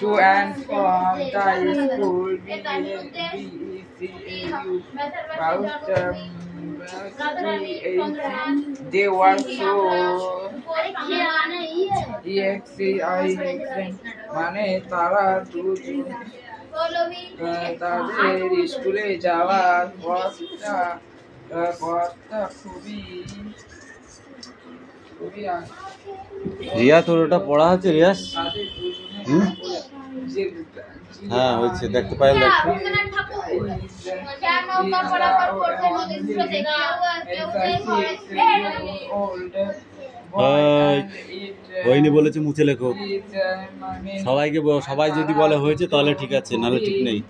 to and from the school. They were so মানে তারা দুজন তাদের স্কুলে যাওয়ার পথটা খুবই রিয়া, তোর ওটা পড়া হচ্ছে রিয়াস? হ্যাঁ হয়েছে, দেখতে পাই দেখতে। হয়নি বলেছে মুছে লেখো। সবাইকে সবাই যদি বলে হয়েছে তাহলে ঠিক আছে, নাহলে ঠিক নেই।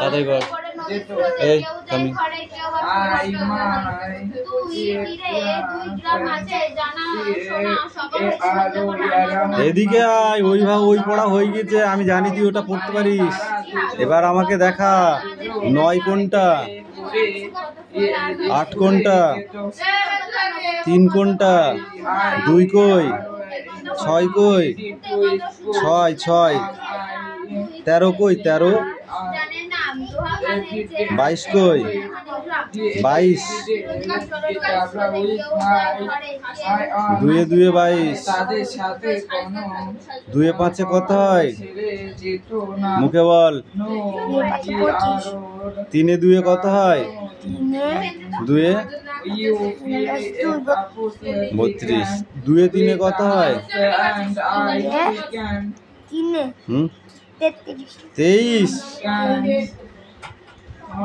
তাড়াতাড়ি কর। এই কামি এদিকে আয়, ওই পড়া হয়ে গেছে, আমি জানি তুই ওটা পড়তে পারিস। এবার আমাকে দেখা 9 কোনটা, 8 কোনটা, 3 কোনটা, 2 কই, 6 কই, 6 13 কই, 13 22 কই, 22 2 2 22 2 5 কত হয়? মুখে বল। 3 2 কত হয়? 2 32 2 3 কত হয়? 23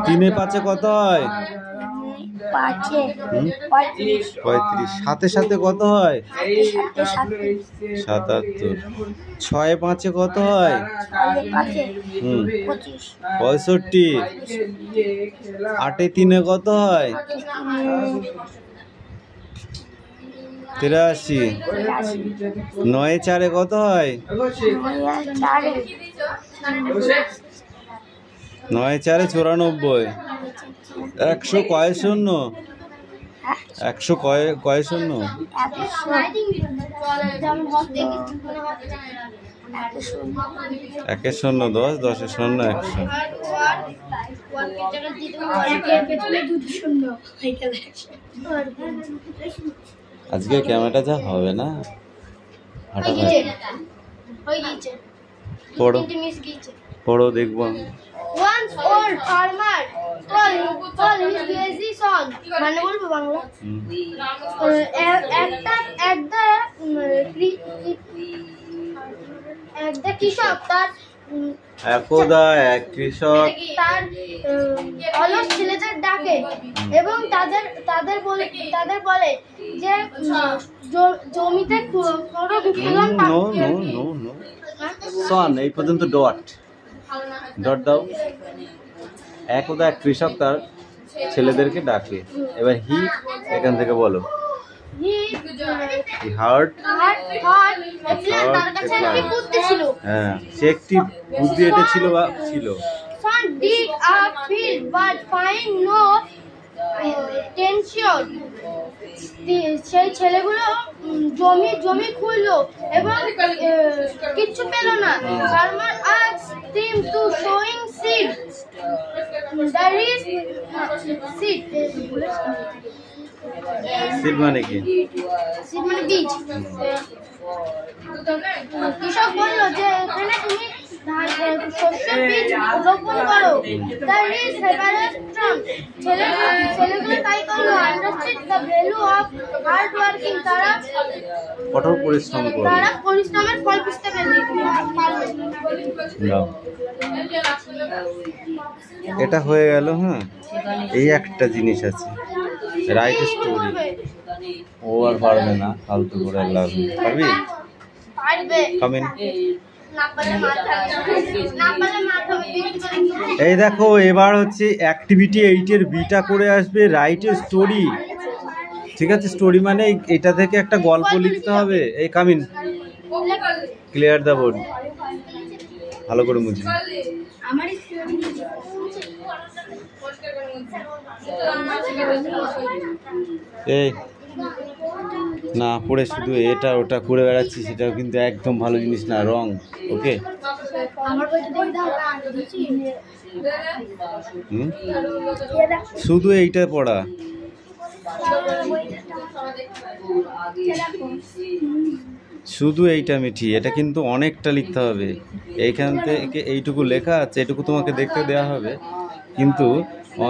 3 5 কত হয়? 35 সাথে সাথে কত হয়? 77 6 5 কত হয়? 65 8 3 কত হয়? 83 9 4 কত হয়? 9 4 94 100 কয় শূন্য? 100 কয় শূন্য? 1 শূন্য 10 10 শূন্য 100। আজকে ক্যামেরাটা যা হবে না, পড়ো পড়ো দেখবো। Once old farmer told his lazy son, মানে বলবো বাংলা, একটা কৃষক তার একদা এক কৃষক তার অলস ছেলেদের ডাকে এবং তাদের বলে যে জমিতে বড় বিফলন সন এই পর্যন্ত ডট দাও। একদা এক কৃষক তার ছেলেদেরকে ডাকে, এবার হি এখান থেকে বলো। হ্যাঁ, সে একটি বুদ্ধি এটা ছিল বা ছিল। সেই ছেলেগুলো জমি খুঁজলো এবং কিচ্ছু পেল না। Farmer asked him to sowing seed. There is seed. Seed মানে কি? সিড মানে বীজ। কৃষক বলল যে এখানে তুমি শস্যের বীজ রোপণ করো। There is separate from. ছেলেগুলো তাই করলো। Understood the value of hard working. তারা কঠোর পরিশ্রম করে, তারা পরিশ্রমের ফল বুঝতে পারবে। এটা হয়ে গেল। হ্যাঁ, এই একটা জিনিস আছে, রাইট স্টোরি। ও আর পারবে না, ফালতু করে লাভ। পারবি? কামিন। এই দেখো, এবার হচ্ছে অ্যাক্টিভিটি 8 এর বিটা করে আসবে রাইট স্টোরি। ঠিক আছে, স্টোরি মানে এটা থেকে একটা গল্প লিখতে হবে। এই কামিন, ক্লিয়ার দ্য বোর্ড, ভালো করে মুছি। এই না পড়ে শুধু এটা ওটা করে বেড়াচ্ছি, সেটাও কিন্তু একদম ভালো জিনিস না, রং। ওকে, শুধু এইটা পড়া। শুধু এইটা মিঠি, এটা কিন্তু অনেকটা লিখতে হবে। এইখান থেকে এইটুকু লেখা আছে, এটুকু তোমাকে দেখতে দেওয়া হবে, কিন্তু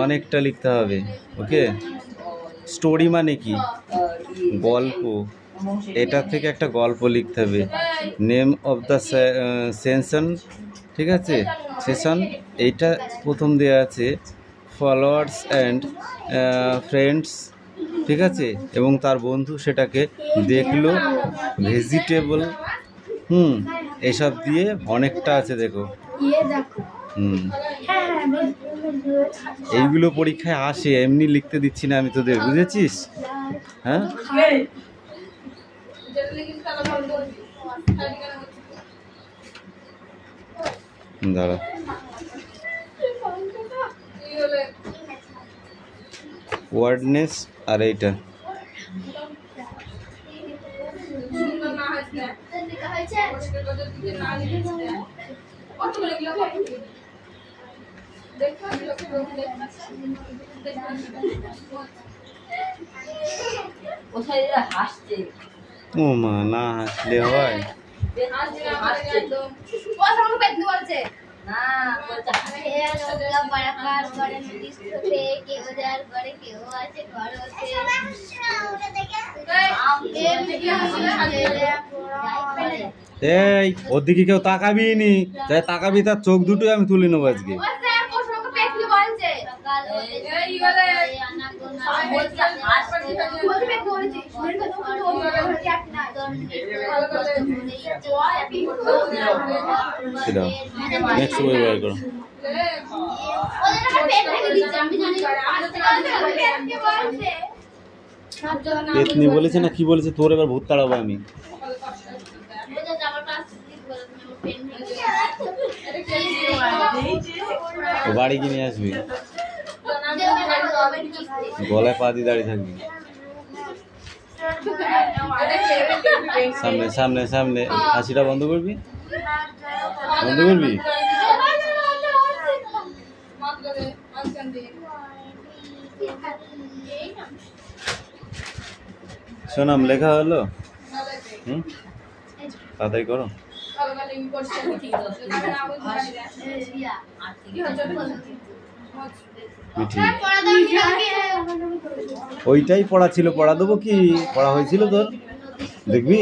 অনেকটা লিখতে হবে। ওকে, স্টোরি মানে কি? গল্প। এটার থেকে একটা গল্প লিখতে হবে। নেম অফ দ্য সেশন, ঠিক আছে, সেশন এইটা প্রথম দেওয়া আছে। ফলোয়ার্স অ্যান্ড ফ্রেন্ডস, ঠিক আছে, এবং তার বন্ধু সেটাকে দেখলো। ভেজিটেবল, এসব দিয়ে অনেকটা আছে, দেখো। এইগুলো পরীক্ষায় আসে, এমনি লিখতে দিচ্ছি না আমি তোদের, বুঝেছিস? হ্যাঁ, দাঁড়া। ওয়ার্ডনেস আর এইটা ও মা, না হাসলে হয়? এই ওর দিকে কেউ তাকাবি নি, যাই তাকাবি তার চোখ দুটোই আমি তুলে নেবো আজকে। নেক্সট বই বের করো। পেতনি বলেছে না কি বলেছে? তোর এবার ভূত তাড়াবো আমি। বাড়ি কিনে আসবি, গলায় পা দিয়ে দাঁড়িয়ে থাকবি। সামনে সামনে সামনে, হাসিটা বন্ধ করবি, বন্ধ করবি। সোনাম লেখা হলো? তাড়াতাড়ি করো। ওইটাই পড়া ছিল, পড়া দেবো কি? পড়া হয়েছিল তোর, দেখবি।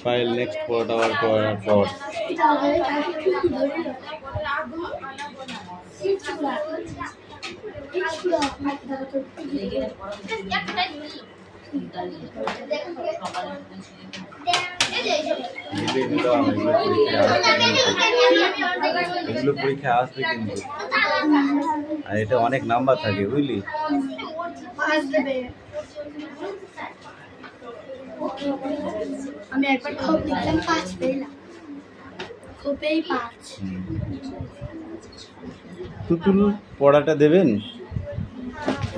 ফাইল নেক্সট পড়াটা আবার পড়ার পর এগুলো পরীক্ষা আসবে কিন্তু, আর এটা অনেক নাম্বার থাকে, বুঝলি। আমি একবার খুব লিখলাম 5 পেলাম, খুবই 5। তুতুল পড়াটা দেবেন,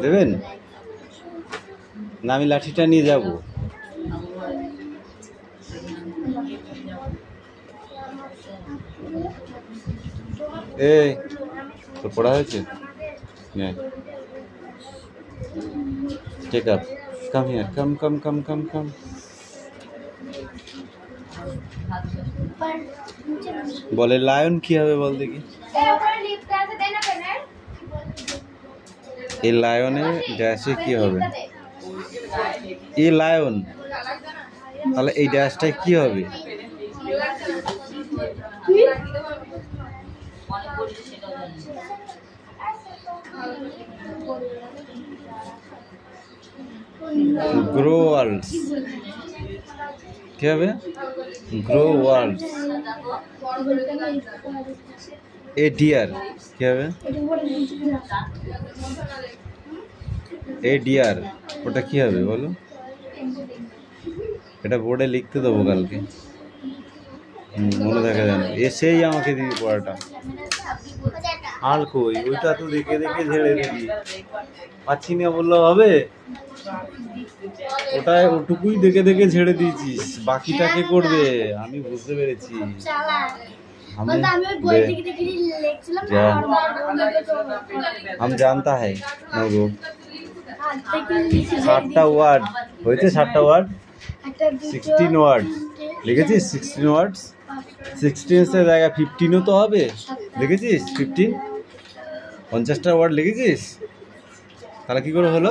দেবেন না? আমি লাঠিটা নিয়ে যাব। এই তো পড়া হয়েছে, টেক আপ, কাম হিয়ার, কাম কাম কাম কাম কাম। বলে লায়ন কি হবে বল দেখি। এই লায়নের ড্যাশে কি হবে? এই লায়ন, তাহলে এই ড্যাশটায় কি হবে? গ্রো ওয়ার্ল্ডস, কি হবে? Grow world's. এ ডিয়ার, কি হবে? এ ডিয়ার, ওটা কি হবে বলো? এটা বোর্ডে লিখতে দেবো কালকে, মনে থাকে যেন। এসেই আমাকে দিবি পড়াটা। আর কই ওইটা তো দেখে দেখে ঝেড়ে দিবি, পাচ্ছি না বললেও হবে? ওটা ওটুকুই দেখে দেখে ঝেড়ে দিয়েছিস, বাকিটাকে করবে। আমি বুঝতে পেরেছি। हम जानता है नगो 7টা ওয়ার্ড হয়েছে, 7টা ওয়ার্ড 16 ওয়ার্ড লিখেছিস। 16 ওয়ার্ডস, 16 এর জায়গায় 15ও তো হবে, লিখেছিস 15, 50টা ওয়ার্ড লিখেছিস। তাহলে কি করে হলো?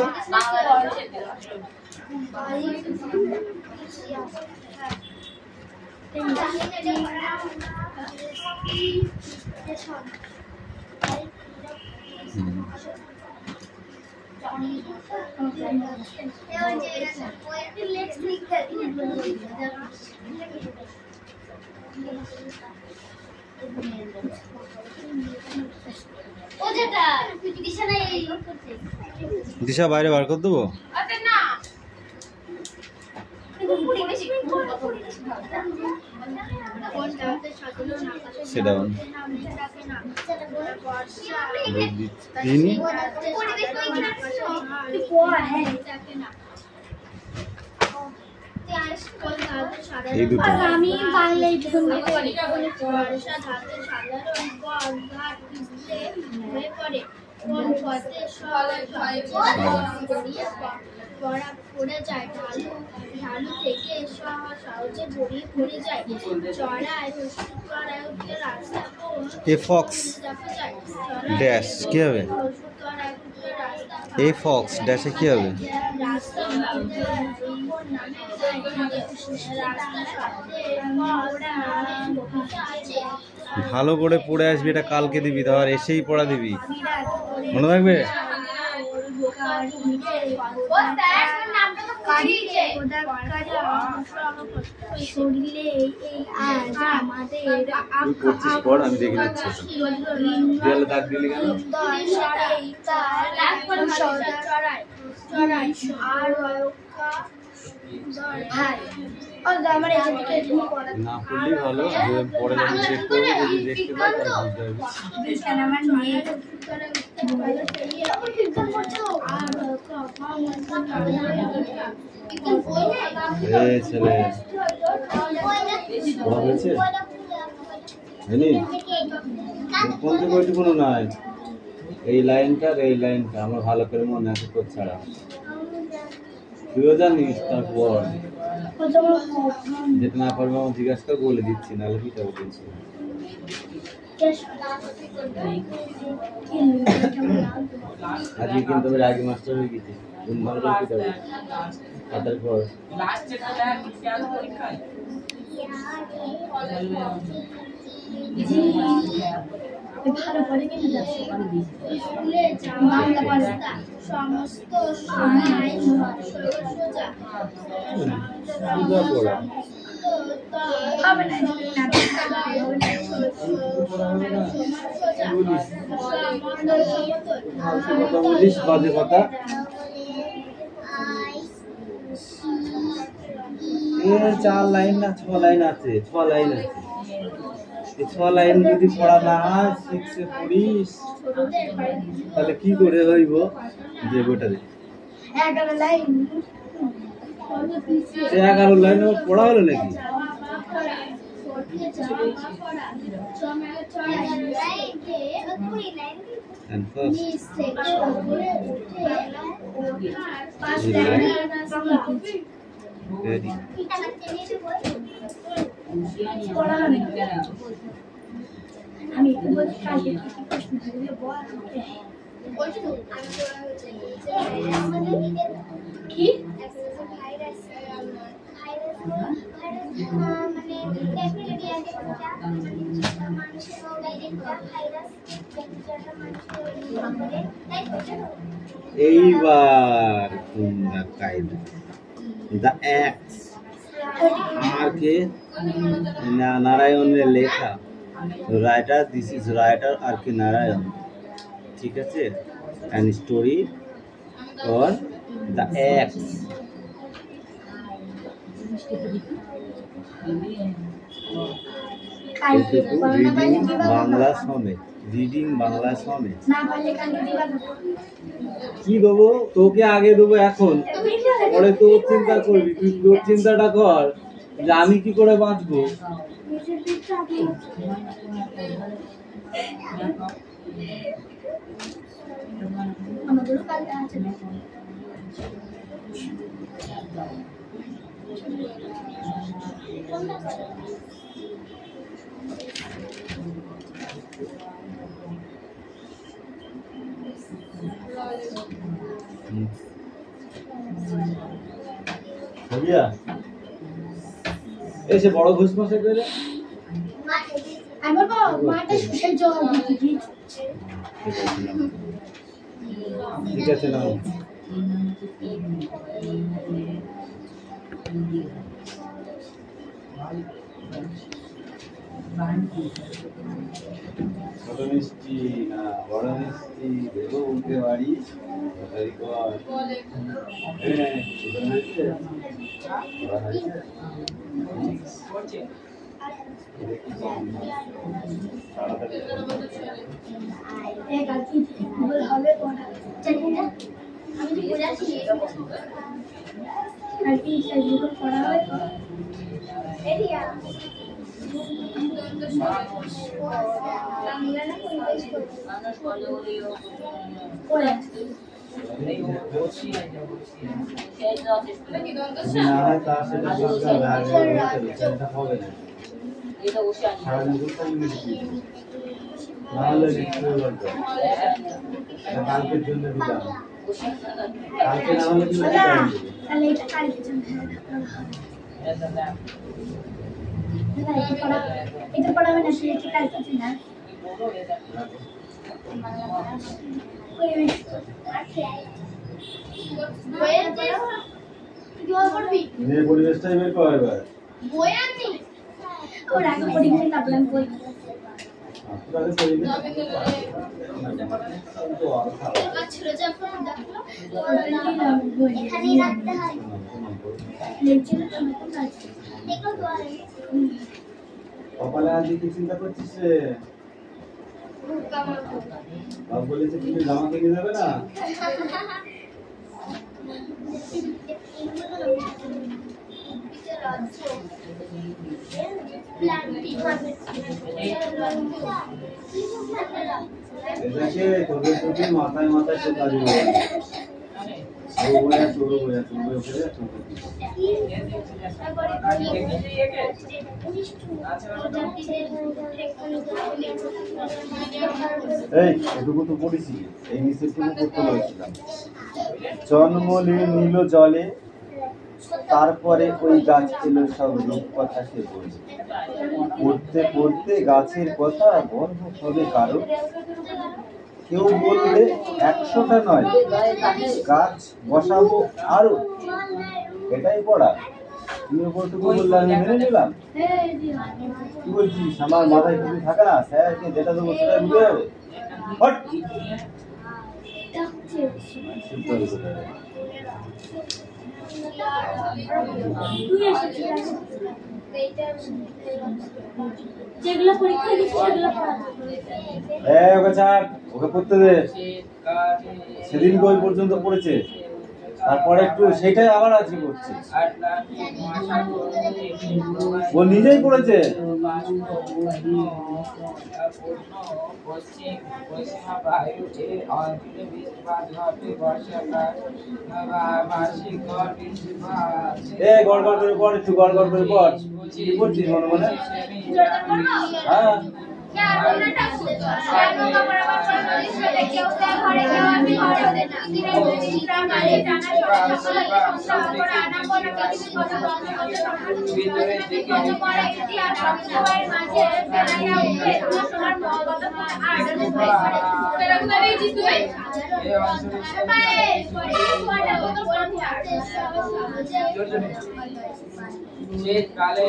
দিশা বাইরে বার করে দেবো। সেটা আমি বাংলায় পড়ে যায়, ঢালু থেকে সহজে গড়িয়ে পড়ে যায়, চড়ায় রাস্তা এ ফক্স ড্যাশ কি হবে? এ ফক্স ড্যাশে কি হবে? ভালো করে পড়ে আসবি, এটা কালকে দিবি, তারপর এসেই পড়া দিবি, মনে থাকবে? আমি দেখে কোনো নাই। এই লাইনটা আর এই লাইনটা আমার ভালো করে মনে আছে, তোর ছাড়া তুইও জানিস। তারপর যেটা না পারবো আমার জিজ্ঞাসা করে বলে দিচ্ছি, নাহলে কি যাবো বলছি। আজকে কিন্তু আমি রাগি মাস্টার হয়ে গেছি, তারপর ভালো করে কিন্তু বাংলা ভাষা সমস্ত সময় সোজা হবে না, বাজে কথা। চার লাইন না 6 লাইন আছে, 6 লাইন আছে। এই 6 লাইন যদি পড়া না হয় 6 এ পড়িস তাহলে কি করে হইব? যে গোটা দে 11 লাইন, 11 লাইন পড়া হলো নাকি? আমি কি এইবার তোমরা কায়দা দা এক্স আর কে নারায়ণের লেখা, writer this is writer R K Narayan, ঠিক আছে? And story for the x. Bangla সমেত রিডিং বাংলা সনেট না পারলে কালকে দিবা না। কি দেবো তোকে আগে দেবো এখন, পরে তোর চিন্তা করবি। তুই তোর চিন্তাটা কর যে আমি কি করে বাঁচবো। আমাদেরও কালকে আছে। ভাবিয়া এসে বড় ঘুষ মাসে করে আমার বাবা মাটা সেই জল দিতে ঠিক আছে না ছোট মিষ্টি না বড় মিষ্টি দেবো উঠে বাড়ি হবে পড়া জানি না আমি তো বোঝাচ্ছি কালকে সেগুলো পড়া হবে তো এরিয়া কালকের জন্য দিলাম কালকে না হলে তাহলে এটা কালকে জন্য এটা পড়াবে না সে কি কালকে জন্য পরিবেশটাই বের কর এবার বই আননি ওর আগে পরীক্ষা তারপরে আমি বই এখানেই রাখতে হয় কপালে আজ কি চিন্তা করছিস রে? বাবা বলেছে তুমি জামা কিনে দেবে না? এটাকে তোদের প্রতি মাথায় মাথায় চোখা দিবে। এই এটুকু তো পড়েছি, এই নিচেরটুকু পড়তে বলেছিলাম। জন্ম নিল জলে, তারপরে ওই গাছ এলো সব রূপ কথা সে বলে। পড়তে পড়তে গাছের কথা গর্ব হবে কারো, কেউ বললে 100টা নয়, গাছ বসাবো আরো। এটাই পড়া। তুমি ওপরটুকু বললে আমি মেনে নিলাম। কি বলছিস? আমার মাথায় কিছু থাকে না? স্যারকে যেটা দেবো সেটা বুঝে যাবে। হট! যেগুলো পরীক্ষা দিচ্ছি সেগুলো ওকে ছাড়, ওকে পড়তে দে। সেদিন ওই পর্যন্ত পড়েছে, তারপরে একটু সেটাই আবার আজকে পড়ছে। ও নিজেই পড়েছে। গড় গড় করে পড়, একটু গড় গড় করে পড়। কি পড়ছিস মনে মনে? হ্যাঁ শীতকালে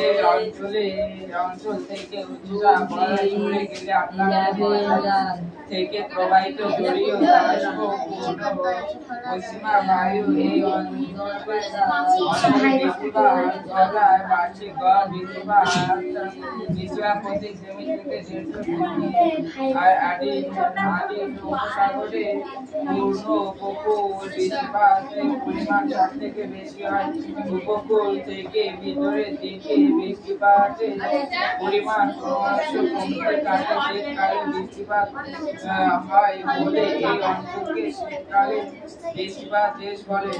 অঞ্চল থেকে উচ্চতা পড়ে গেলে আপনার থেকে প্রবাহিত জলীয় বাষ্প পশ্চিমা বায়ু এই অঞ্চলের বেশিরভাগ জলায় বার্ষিক গড় বৃষ্টিপাত প্রতি সেমি থেকে 150 মিলি। আর আদি উপসাগরে পূর্ণ উপকূল বৃষ্টিপাতের পরিমাণ সব থেকে বেশি হয়। উপকূল থেকে ভিতরের দিকে বৃষ্টিপাতের পরিমাণ ক্রমশ কমতে থাকে। শীতকালে বৃষ্টিপাত হয় বলে এই অঞ্চলকে শীতকালে বৃষ্টিপাত দেশ বলে।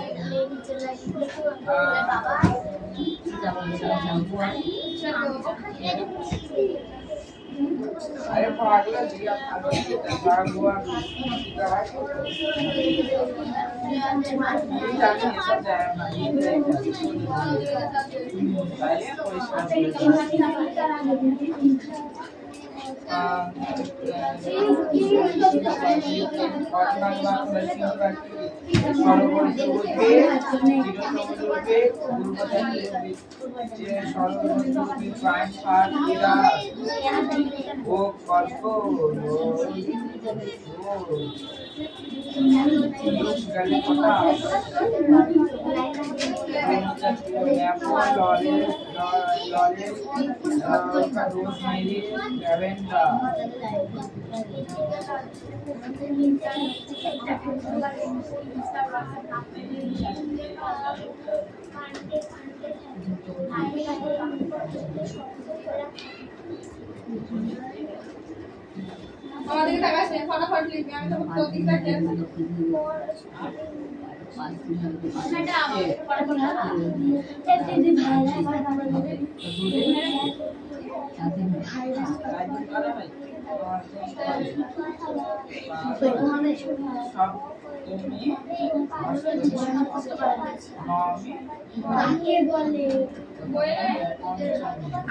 अरे पागल दिया हुआ ও কল্প আমাদের টাকা সে ফটাফট লিখবি আমি তো প্রতীক রাখি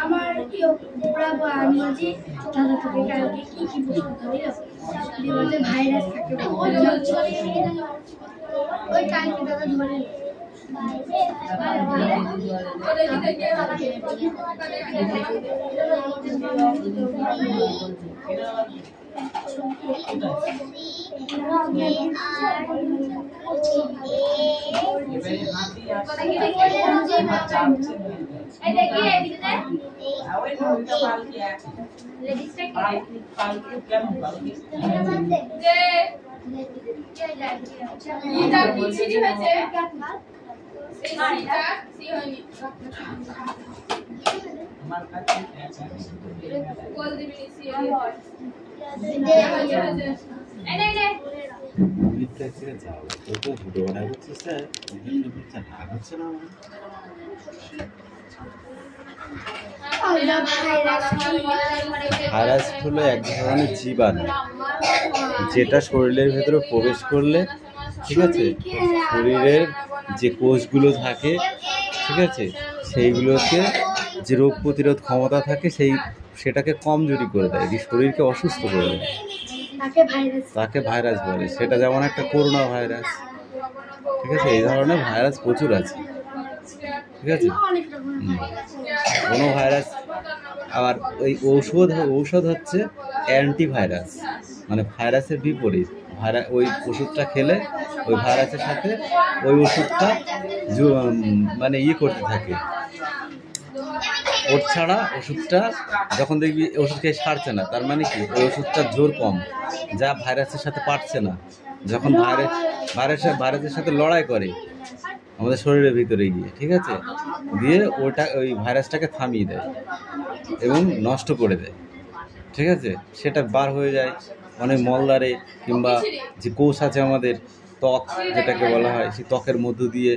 আমার কি পড়াবো আমি যে দাদা তোকে কালকে কি কি পছন্দ বলতে ভাইরাস থাকে ওই কালকে দাদা ধরে ভাইরাস হলো এক ধরনের জীবাণু যেটা শরীরের ভেতরে প্রবেশ করলে, ঠিক আছে, শরীরের যে কোষগুলো থাকে, ঠিক আছে, সেইগুলোকে যে রোগ প্রতিরোধ ক্ষমতা থাকে সেটাকে কমজোরি করে দেয়, শরীরকে অসুস্থ করে দেয়, তাকে ভাইরাস বলে। সেটা যেমন একটা করোনা ভাইরাস, ঠিক আছে, এই ধরনের ভাইরাস প্রচুর আছে, ঠিক আছে। কোনো ভাইরাস আবার ওই ঔষধ হচ্ছে অ্যান্টিভাইরাস, মানে ভাইরাসের বিপরীত। ওই ওষুধটা খেলে ওই ভাইরাসের সাথে ওই ওষুধটা মানে করতে থাকে। ওর ছাড়া ওষুধটা যখন দেখবি ওষুধ খেয়ে সারছে না, তার মানে কি ওই ওষুধটার জোর কম, যা ভাইরাসের সাথে পারছে না। যখন ভাইরাসের সাথে লড়াই করে আমাদের শরীরের ভিতরে গিয়ে, ঠিক আছে, দিয়ে ওই ভাইরাসটাকে থামিয়ে দেয় এবং নষ্ট করে দেয়, ঠিক আছে। সেটা বার হয়ে যায় অনেক মলদ্বারে, কিংবা যে কোষ আছে আমাদের ত্বক যেটাকে বলা হয়, সেই ত্বকের মধ্য দিয়ে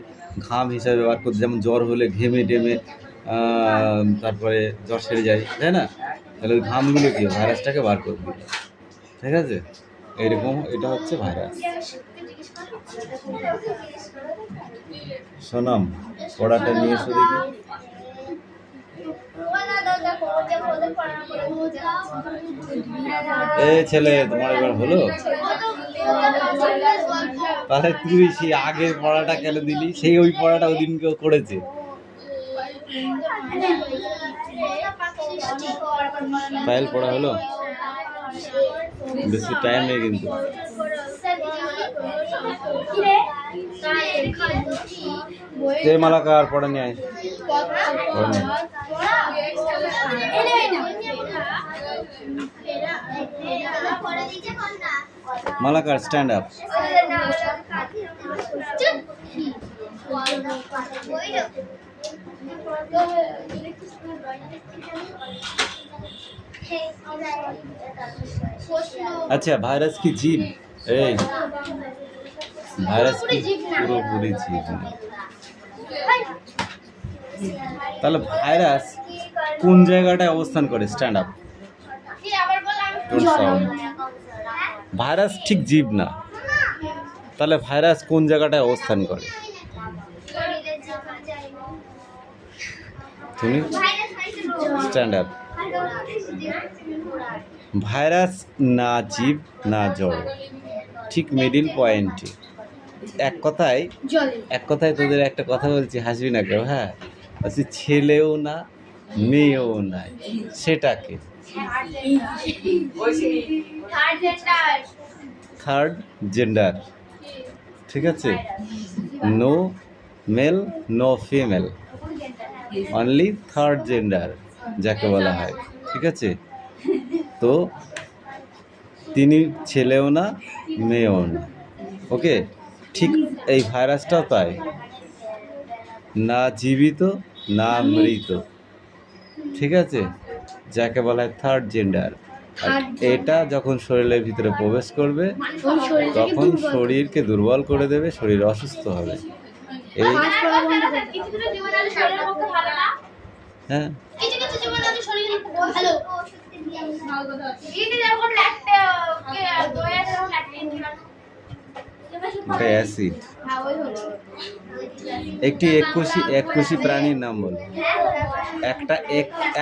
ঘাম হিসাবে বার করতে, যেমন জ্বর হলে ঘেমে টেমে তারপরে জ্বর সেরে যায়, তাই না? তাহলে ওই ঘামগুলো কি ভাইরাসটাকে বার করে দিল, ঠিক আছে। এইরকম এটা হচ্ছে ভাইরাস। সোনাম, পড়াটা নিয়ে এসো দেখি। ছেলে, তোমার এবার হলো? তাহলে তুই সেই আগের পড়াটা কেন দিলি? সেই ওই পড়াটা ওই দিন কেউ করেছে। পায়েল পড়া হলো? বেশি টাইম নেই কিন্তু। যে মালাকার পড়া নিয়ে আয়। Malakar stand up. আচ্ছা, ভাইরাস কি জীব? এই ভাইরাস কি পুরোপুরি জীব না? তাহলে ভাইরাস কোন জায়গাটায় অবস্থান করে? Stand up. ভাইরাস ঠিক জীব না, তাহলে ভাইরাস কোন জায়গাটায় অবস্থান করে? তুমি স্ট্যান্ড আপ। ভাইরাস না জীব না জড়, ঠিক মিডিল পয়েন্টে। এক কথায় তোদের একটা কথা বলছি, হাসবি না কেউ। হ্যাঁ, বলছি ছেলেও না মেয়েও নাই, সেটাকে থার্ড জেন্ডার। ঠিক আছে, no male no female, only third gender যাকে বলা হয়। ঠিক আছে, তো তিনি ছেলেও না মেয়েও না। ওকে, ঠিক এই ভাইরাসটাও তাই, না জীবিত না মৃত। ঠিক আছে, যাকে বলা হয় থার্ড জেন্ডার। আর এটা যখন শরীরের ভিতরে প্রবেশ করবে তখন শরীরকে দুর্বল করে দেবে, শরীর অসুস্থ হবে। এই হ্যাঁ, অ্যাসিড। একটি এককোষী প্রাণীর নাম বল। একটা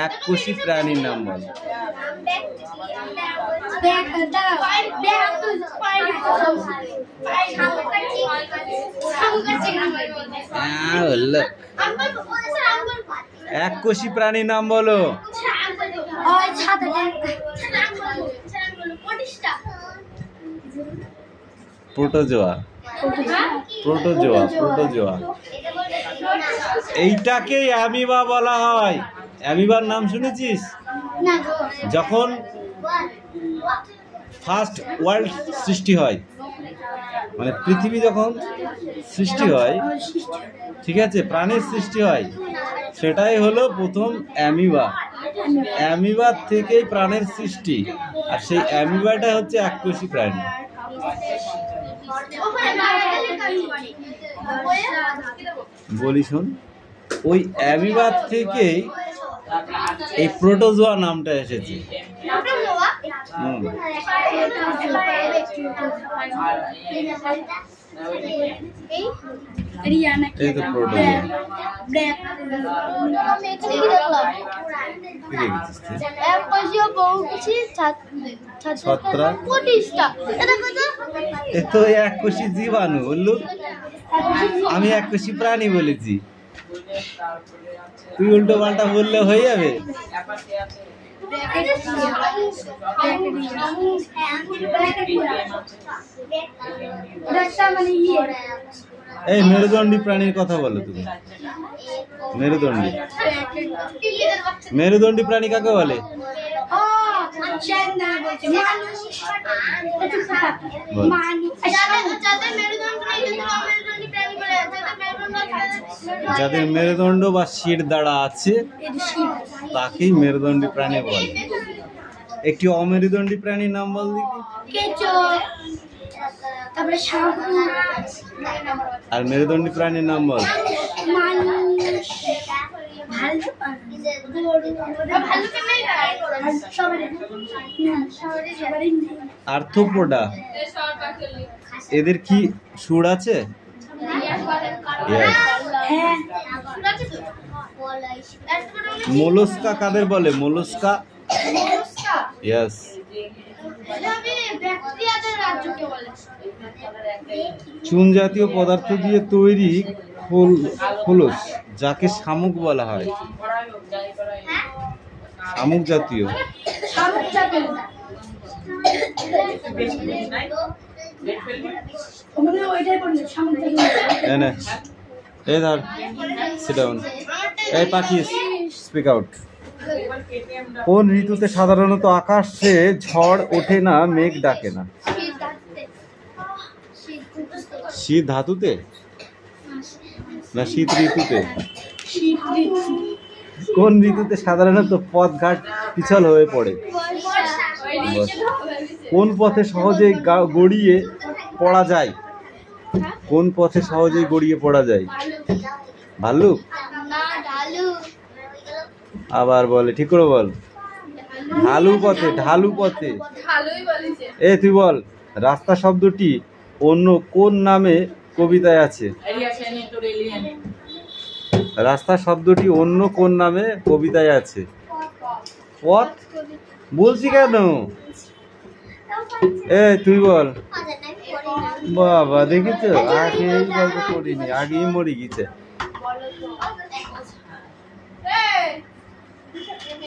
এককোষী প্রাণীর নাম বল। এককোষী প্রাণীর নাম বলো। প্রোটোজোয়া। এইটাকে অ্যামিবা বলা হয়। অ্যামিবার নাম শুনেছিস? যখন ফার্স্ট ওয়ার্ল্ড সৃষ্টি হয়, মানে পৃথিবী যখন সৃষ্টি হয়, ঠিক আছে, প্রাণের সৃষ্টি হয়, সেটাই হলো প্রথম অ্যামিবা। অ্যামিবার থেকেই প্রাণের সৃষ্টি, আর সেই অ্যামিবাটা হচ্ছে এককোষী প্রাণী। বলি শোন, ওই অ্যামিবার থেকেই এই প্রোটোজোয়া নামটা এসেছে। এই তো প্রোটোজোয়া। এ তো এককোষী জীবাণু বললু, আমি এককোষী প্রাণী বলেছি। তুই উল্টো পাল্টা বললে হয়ে যাবে। এই মেরুদণ্ডী প্রাণীর কথা বলো তুমি। মেরুদণ্ডী প্রাণী কাকে বলে? যাদের মেরুদণ্ড বা শির দ্বারা আছে তাকেই মেরুদণ্ডী প্রাণী বলে। একটি অমেরুদণ্ডী প্রাণীর নাম বল দেখি। আর মেরুদণ্ডী প্রাণীর নাম বল। আর্থ্রোপোডা, এদের কি সুর আছে? মোলস্কা কাদের বলে? মোলস্কা, ইয়েস। চুন জাতীয় পদার্থ দিয়ে তৈরি খোলস, যাকে শামুক বলা হয়। শামুক জাতীয় এনে এই ধর সিট ডাউন। এই পাখি স্পিক আউট। কোন ঋতুতে সাধারণত আকাশে ঝড় ওঠে না, মেঘ ডাকে না? শীত ধাতুতে না শীত ঋতুতে? কোন ঋতুতে সাধারণত পথঘাট পিছল হয়ে পড়ে? কোন পথে সহজেই গড়িয়ে পড়া যায়? কোন পথে সহজেই গড়িয়ে পড়া যায়? ভাল্লুক? আবার বলে, ঠিক করে বল। ঢালু পথে, ঢালু পথে। এ তুই বল, রাস্তা শব্দটি অন্য কোন নামে কবিতায় আছে? রাস্তা শব্দটি অন্য কোন নামে কবিতায় আছে? পথ বলছি কেন? এ তুই বল। বাবা দেখিস আগেই গল্প করিনি, আগেই মরে গেছে।